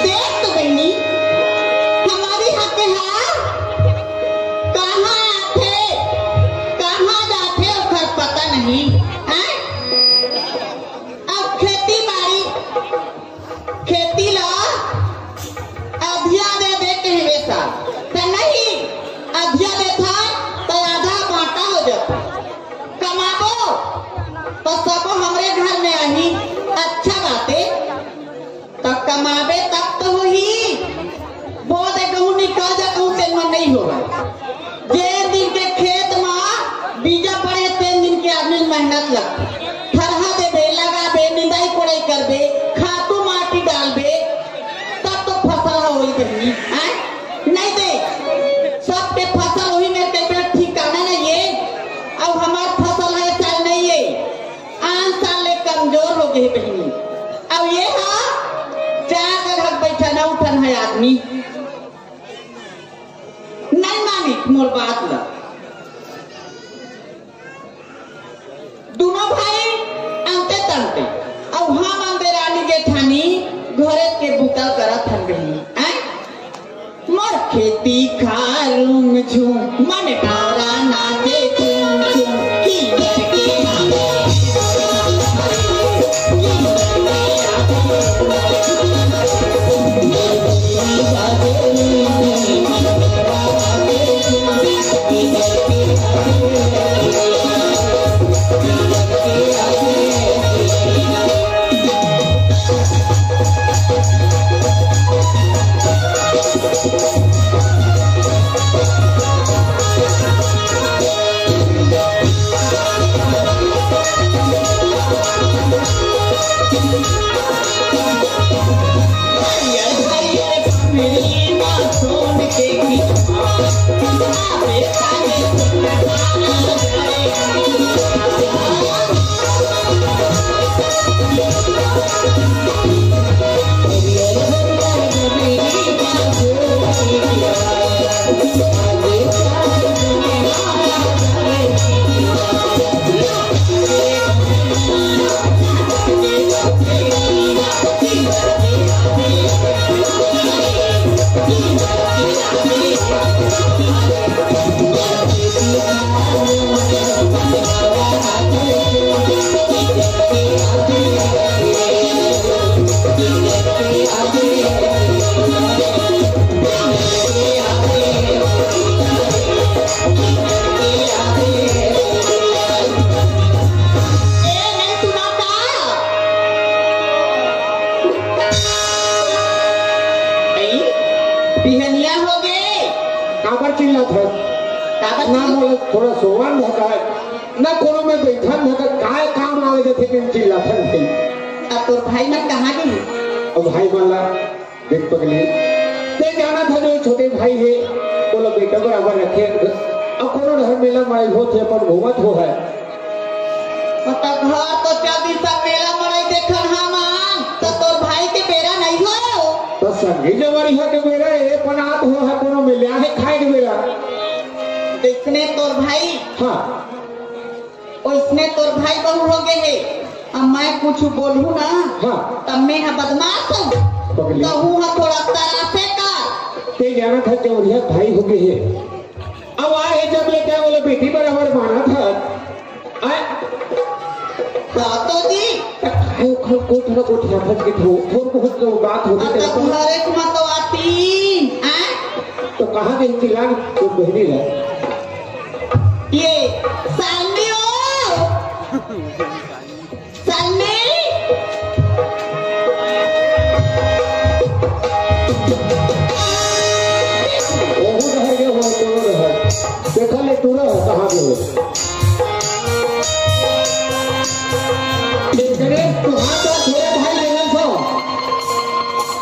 देख तो बहनी हमारी हक है कहाँ आते कहाँ जाते और पता नहीं है। अब खेती बाड़ी खेती ला अधिया दे देते हैं वैसा तो नहीं अधिया देता तो आधा बांटा हो जाता कमाबो तो सबो हमारे घर में आई अच्छा बाते तो कमाबे तब तो ही बहुत कहूँ निकल जा कहूँ तेन नहीं होगा जे दिन के खेत में बीजा पड़े 3 दिन के आदमी मेहनत लगता ठरहा देबे लगाबे निंदाई कोड़ाई करबे खातू माटी डालबे तब तो फसल होई बहनी हैं नहीं दे सबके फसल वही में कई ठिकाना नहीं है अब हमार फसल है साल नहीं है 5 साल ले कमजोर हो गई बहनी अब ये हाँ चार घर बैठा न उठन है आदमी नहीं मानी मोर बात ला दोनों भाई अंते तंते अब हम अंदर रानी जेठानी घरे के बुता करत हन बहनी हैं मोर खेती खारूम झूम मन डारा नाचे झूम झूम की लड़की थोड़ा सोवन होता है ना कोनो में बैठन होता काय काम आवे जथे के चिल्ला थन अब तो भाई मन कहाँ गई अब भाई वाला देख पगली ते जाना था जो छोटे भाई है वो लोग बेटा बराबर रखे अब कोनो घर मेला माई हो थे पर घूमत हो है पता घर तो जल्दी सब मेला मराई देखन हम तो तोर भाई के बेरा नहीं हो तो संगी जवारी है के बेरा ए पनात हो है कोनो मिल्या है खाए के बेरा इसने तोर भाई हाँ और इसने तोर भाई बहू हो गए है अब मैं कुछ बोलूं ना हाँ तब मैं है बदमाश हूँ तो हूँ थोड़ा तरासे का ते जाना था चौरिया भाई हो गए है अब आए जब ये क्या बोले बेटी बराबर माना था आए तो जी को थोड़ा फट के थोड़ बहुत जो बात होती है तुम्हारे कुमा तो आती तो कहाँ गई चिल्ला तो बहनी है ये सालनी हो सालनी वो रह गया वो तो रह देखा ले तू रह कहाँ गए देखने तू हाथ तो थोड़े भाई लेने को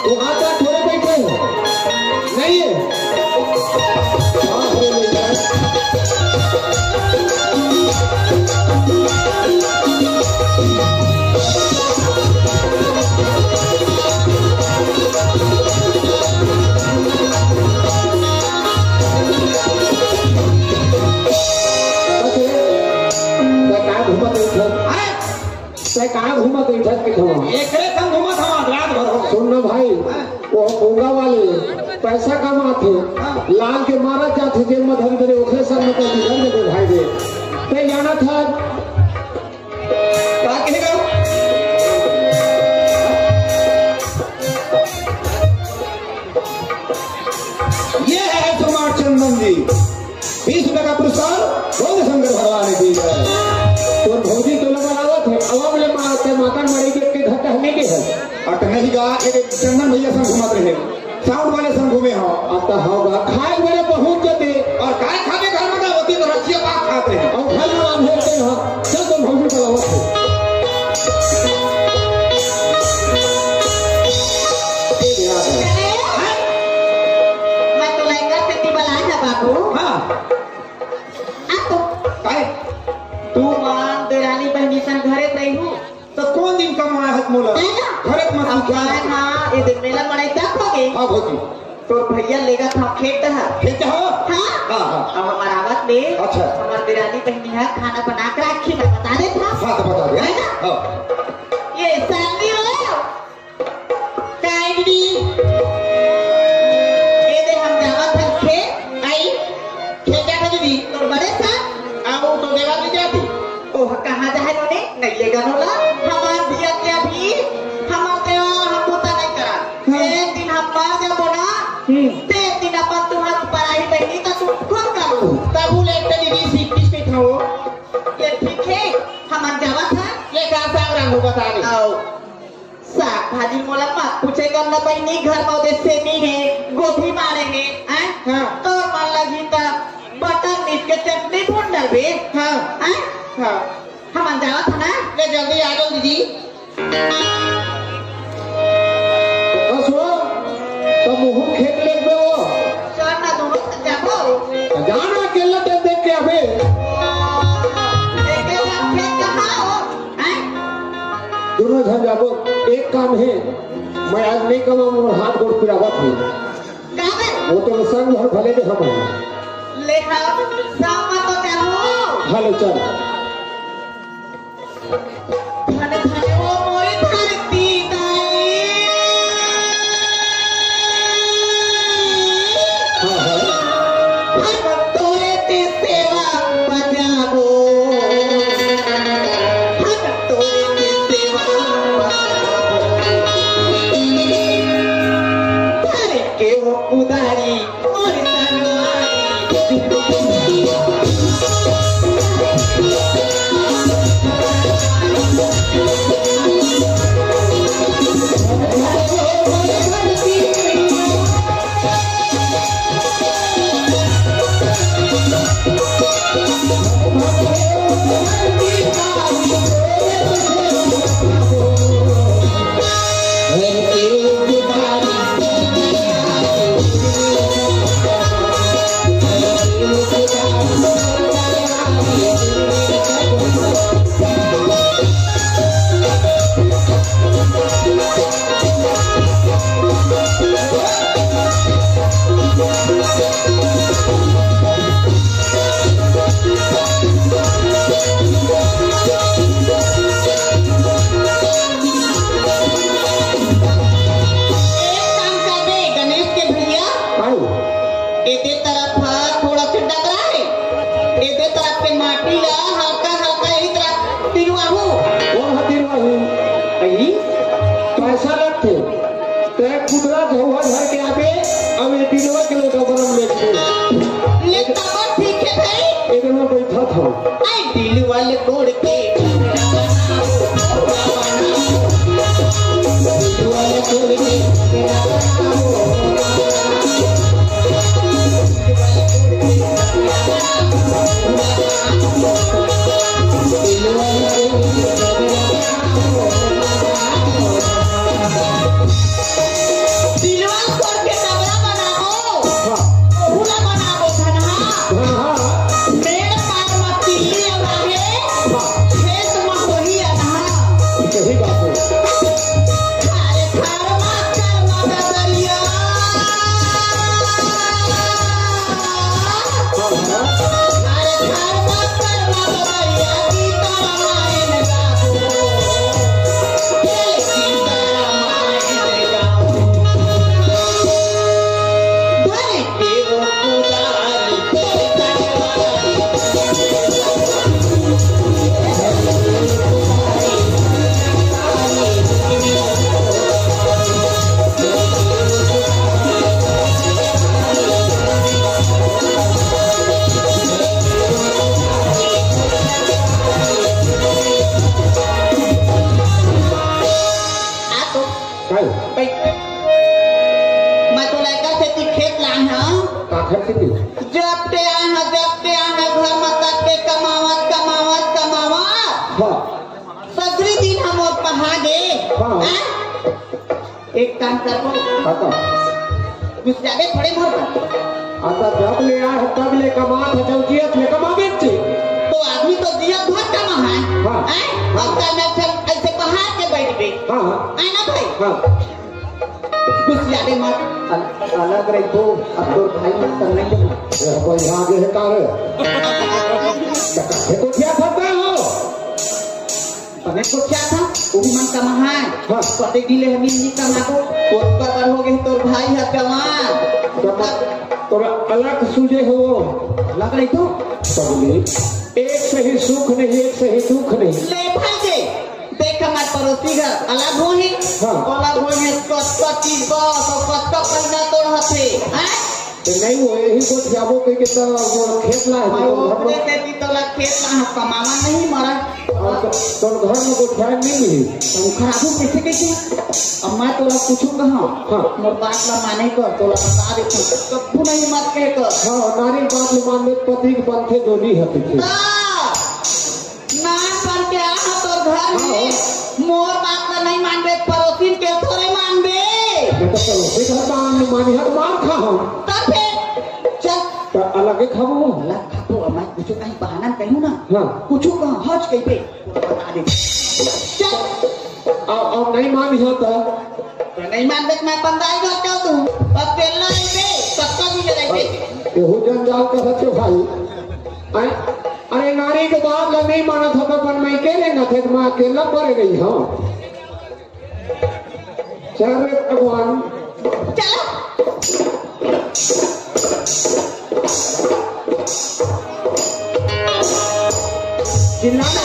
तू हाथ तो थोड़े बैठे हो नहीं है हाँ हो गया भाई वो होगा वाले पैसा कमाते लाल के मारा जाते जेल में धन करे ओखरे सर में कोई घर दे भाई दे ते जाना था क्या कहेगा ये है कुमार चंदन जी 20 रुपए का पुरस्कार गौर शंकर भगवान ने दी है। तो भौजी तो लगा आवत है अवाम ले माता मरी के घर टहलने के है और नहीं का एक चंदन भैया संग घुमाते रहे साउंड वाले संग घूमे हो अब तो होगा खाए मेरे पहुंच जाते और काय खाने घर में होती तो रखिए बात खाते हैं और घर में हम होते हैं चल तो भौजी को आवत है मैं तो लहंगा से दिबला है बाबू हाँ अब तो काय तू मान देरानी बहनी सन घरे रही हूँ तो कौन दिन कमाया है मोला घरे मत अब क्या मैं हाँ ये दिन मेला मनाई तक हो गई हाँ भौजी तो भैया लेगा था खेत है ठीक है हाँ हाँ हाँ अब हमारा आवत में अच्छा। हमारी देरानी बहनी है खाना बना कर रखी मैं बता दे था हाँ तो बता दे है ना? हाँ ये साली हो काइडी ये दे हम जावत है खेत आई खेत का भी तो बड़े था आओ तो देवा दी जाती ओह कहाँ जाए नोने नहीं लेगा नोला हमार भैया क्या भी हमार देवा हम पुता नहीं करा एक दिन हम मार जब बोला ते दिन अपन तुम्हारे ऊपर आई बहनी तो तुम कौन करो तब ले तेरी रीसी किसके खाओ ये ठीक है हमार जावा था ये कहाँ से आ रहा हूँ बता दे आओ साग भाजी मोला मत पूछे करना बहनी घर में उधर सेमी है गोभी मारेंगे हैं हाँ तो मन लगी था बटर मीट के चटनी भून डालबे हाँ हैं हाँ हमार जावा था ना ले जल्दी आ जाओ दीदी सुनो तो मुंह खेत ले गए हो चल ना दोनों जाबो जाना अकेला देख के अबे देखे सब खेत कहाँ हो हैं दोनों जन जाबो एक काम है मैं आज नहीं कमाऊंगा और हाथ गोड़ पिरावत हूँ कहाँ गए वो तो संग भर भले दे हम ले आओ सामा तो जाओ हेलो चल धन धन वो मोरी धरती दाई हाँ हाँ हम तोरे ते सेवा बजाबो हम तोरे ते सेवा बजाबो धर के वो उदारी मोरी एदे तरफ थोड़ा सा डगरा है एदे तरफ पे माटी ला हल्का हल्का यही तरफ तिरुआहू और हतीर वाहू अई पैसा लगते ते कुदरा धोवा घर के आबे अब ये दिनवा के लोग बरम लेके ले तब ठीक है भाई एक में बैठा था आई दिल वाले तोड़ के दिल वाले तोड़ के सही बात है खार मार कर मैं तो लेकर से ती खेत लाए हैं का घर से थी जब ते आए घर में तक के कमावत हाँ सगरी दिन हम और पढ़ा दे हाँ। एक काम करो आता कुछ ज्यादा थोड़े मोर आता जब ले आ तब ले कमा था जब जियत ले कमा बेचे तो आदमी तो जिया बहुत कमा है हाँ। अब करना ऐसे पहाड़ के बैठ गए हाँ है ना भाई हाँ कुछ ज्यादा मत अलग रही तो अब तो भाई मत करने के कोई यहाँ आगे है कार तो क्या करता हो तमें को क्या था वो भी मन कमा है हाँ। पते गिले हम नहीं कमा को तो कबर हो गए तोर भाई है जवान तो अलग सूझे हो लग रही तो सबले एक सही सुख नहीं एक सही दुख नहीं ले भाई दे देख हमारे पड़ोसी घर अलग हो ही हाँ। अलग हो में कच्चा चीज बस और कच्चा पैसा तोड़ हथे हैं नहीं वो यही को जाबो के तो वो खेत ला है मैं वो अपने तेरी तो लग खेत ना हम कमावा नहीं मरा तो घर में को ध्यान नहीं मिली तो खराबू कैसे अब मैं तो लग पूछूं कहां हाँ। मोर बात ला माने कर तो लग बता दे कबू नहीं मत कह कर हाँ नारी बात ले मान में पति के पंथे दोनी है पीछे नान पर के आ तो घर में मोर बात ला नहीं मान बे पड़ोसी के थोड़े मान बे मैं तो पड़ोसी घर का नहीं मानी है तो मार खा हम तब फिर चल तो अलग ही खाबो अलग खाबो मैं कुछ कहीं बहाना कहूं ना हाँ कुछ कहां हज कहीं पे बता दे चल अब नहीं मानी है तो नहीं मान दे मैं पंदाई घर जाऊं तू अब तेलना नहीं दे सबका भी ले दे ये जंजाल का सच्चे भाई अरे नारी के बात लग नहीं माना था तो पर मैं के लेना थे मैं अकेला पड़ गई हाँ चल रे भगवान चलो चिल्लाना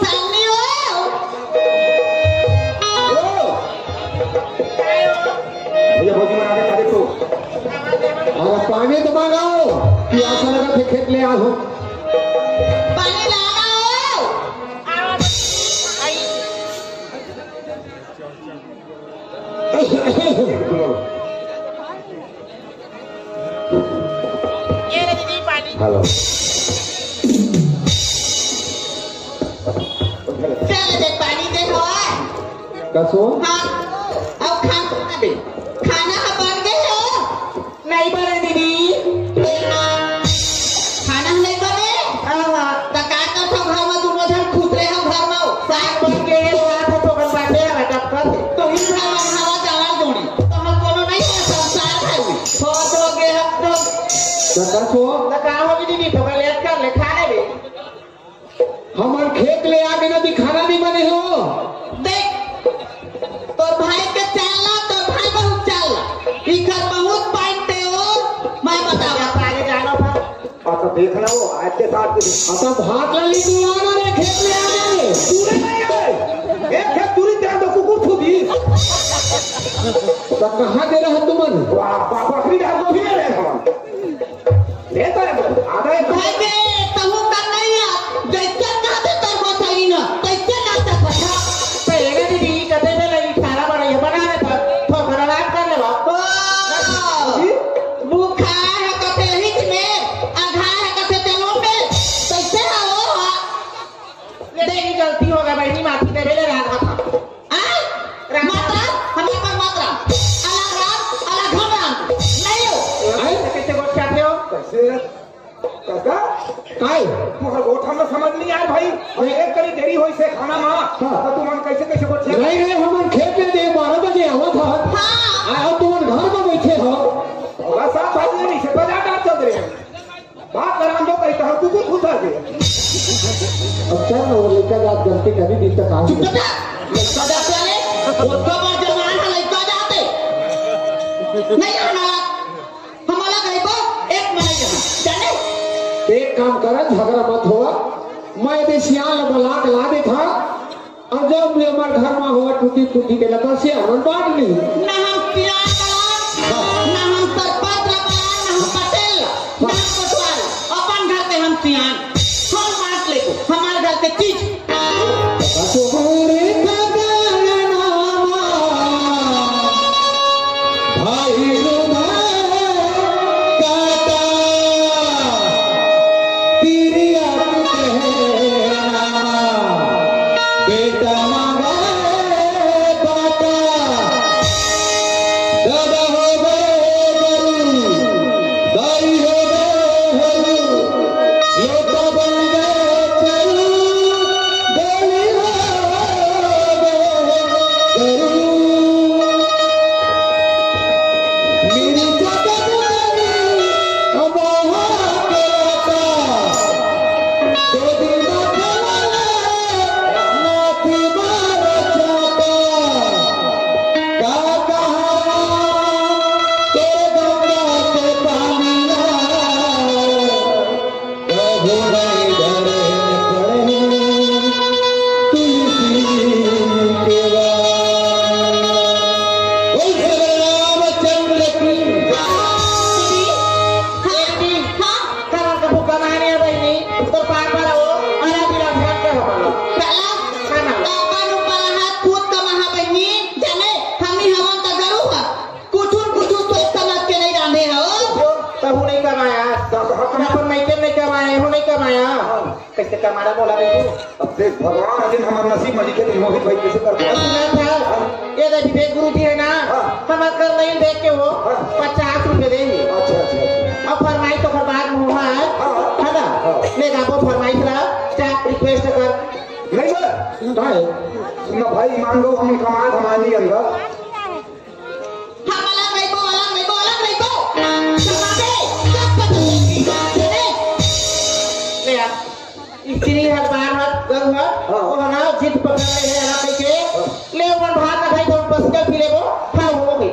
सामने हो भैया भोजी बना के खा दे तो और पानी तो मांगाओ प्यासा लगा थे खेत ले आओ पानी लगाओ ये रे दीदी पानी हेलो चल दे पानी दे हो कसो हाँ अब खाना दे खाना बन गए हो नहीं बने दीदी खाना नहीं बने तो का कर सब घर में दोनों जन खुश रहे हम घर में साग बन के रात तो बन बाटे है टक्कर तो ही हवा चावल जोड़ी तो हम कोनो नहीं है संसार है हो तो के हम तो कसो लगा होगी दीदी तो लेट कर ले खाने दे हमार खेत ले आके ना दिखाना नहीं बने हो देख तोर भाई के चलना तोर भाई बहुत चलना इधर बहुत पाइते हो मैं बताओ आगे जानो था तो देख लो आज के साथ आता भात ला ली तू आना रे खेत ले आने पूरे नहीं है एक खेत पूरी तरह तो कुकुर छुदी तो कहाँ दे रहा तुमन वाह बकरी डाल को भी ले रहे हम लेता है आधा एक भाई के तहु कर नहीं है जैसे कहते तोर को सही ना कैसे ना तो पता पहले दीदी कदे में लगी खाना बनाई बनाने था तो खाना कर ले बाप भूखा है कते हित में आधा है कते तेलों में कैसे हो देखी गलती हो गई बहनी माथी पे ले रहा था मात्रा हमें पर मात्रा अलग राम नहीं हो कैसे बोल चाहते हो कैसे काका काय तुहर गोठा में समझ नहीं आया भाई और एक करी देरी होई से खाना मां तो तुम कैसे कैसे बोल छे नहीं रे हमार खेत ले दे 12 बजे आवत था हाँ आओ तुम घर में बैठे हो होगा साहब भाई नहीं से बाजार डाल चल रहे हैं बात कराम दो कहीं तो कुकुर खुदा दे अब चल वो लेकर आप गलती करी दी तक आ चुप कर लड़का जाते वाले उसका बात जमान है लड़का जाते नहीं आना हमारा गरीबों एक महीने यहाँ जाने एक काम करा झगड़ा मत हुआ मैं यदि सियाल बलाक ला दे था और जब भी हमारे घर में हुआ टूटी टूटी के लता से हम बांट ली ना हम किराया ना हम सरपंच ना हम पटेल ना कोटवाल अपन घर पे हम सियान हम बांट ले हमारे घर के चीज असुरे का नाम कमाए हो नहीं कमाया कैसे कमाना बोला रे तू अब देख भगवान अजिन हमारा नसीब में लिखे मोहित भाई कैसे कर ये विवेक गुरु जी है ना हम कर नहीं देख के वो 50 रुपए देंगे अच्छा अच्छा अब फरमाई तो फिर बाद में हुआ है ना लेगा वो फरमाई करा क्या रिक्वेस्ट कर नहीं सर सुनो भाई मान लो हम कमा धमानी अंदर इतनी हर बार हर गंग और ना जिद पकड़ ले है ना कैसे ले वन भाग ना भाई तो बस का फिरे को हाँ हो गई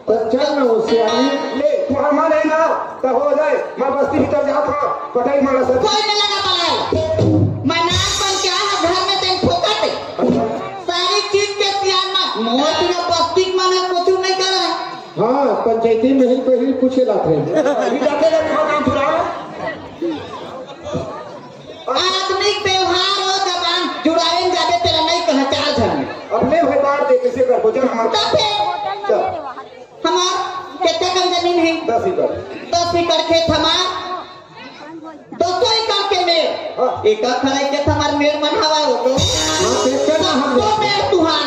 तो चल ना उससे आई ले तू हमारे ना तो हो जाए मैं बस्ती भीतर जा था पटाई मारा सर कोई नहीं लगा पलाल मनास बन क्या है घर में तेन ठोकते सारी चीज के सियान में मोर तुझे बस्ती माने कुछ नहीं कर रहा हाँ पंचायती में ही पहले पूछे लाते अभी जाके देखो काम पूरा आदमी व्यवहार और जबान जुड़ाएं जाके तेरा नहीं कहा चाल धर्म अपने भाई बाहर दे कैसे कर भोजन हमारा हमार कितने कम जमीन है 10 एकड़ 10 एकड़ खेत हमार 200 एकड़ के मेर एक खड़े के हमार मेर मन हवा हो तो तो मेर तुहार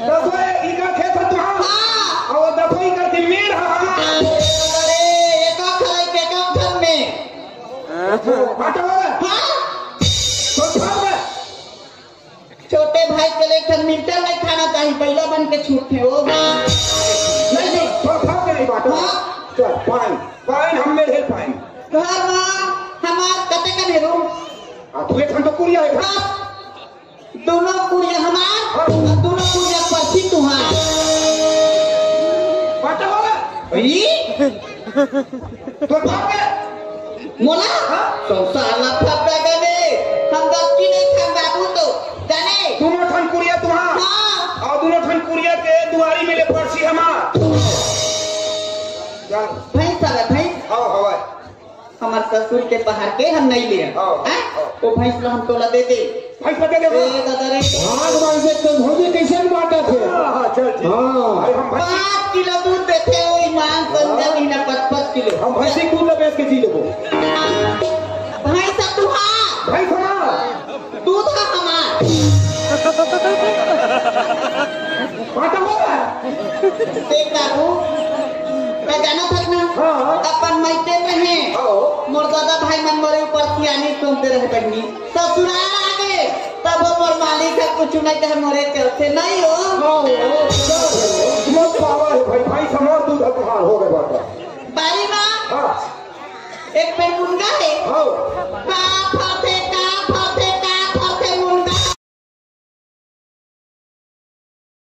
10 एकड़ खेत है तुहार हां और 10 एकड़ के मेर है अरे एक खड़े के कम धन में बाटा हां तो छाप छोटे भाई के लिए मिनटर नहीं खाना चाहिए पहला बन के छूट थे वो नहीं तो खा के नहीं बाटा चल फाइन फाइन हम में है फाइन घर में हमार कते का नहीं रूम तू एक तो कुड़िया है दोनों कुड़िया हमार और दोनों कुड़िया पछी तुहार बाटा वाला ई तो खा के मोला संसार ना फपड़ा गने हम गप्पी नहीं खान बाबू तो जाने दोनों ठन कुड़िया तुहार हां और दोनों ठन कुड़िया के दुआरी में ले पड़सी हमार चल भाई साला भाई आओ हवा हमार ससुर के पहाड़ के हम नहीं ले हैं वो भैंस ला हम तोला दे दे भाई पता ले ए दादा रे भाग भाग से तो भोजे कैसे बांटा थे हां चल ठीक हाँ। अरे हम 5 किलो दूध देते हो ईमान संजय महीना 5 किलो हम भैंसी दूध ले बेच के जी लेबो भाई सब तुहार भाई सुना दूध है हमार बाटा वाला देख बाबू मैं जाना था ना हाँ। अपन मैते में है आओ मोर दादा भाई मन मोरे ऊपर सियानी सुनते रहे पन्नी ससुराल आगे तब मोर मालिक है कुछ नहीं कहे मोरे चलते नहीं हो मत पावा है भाई भाई समोर दूध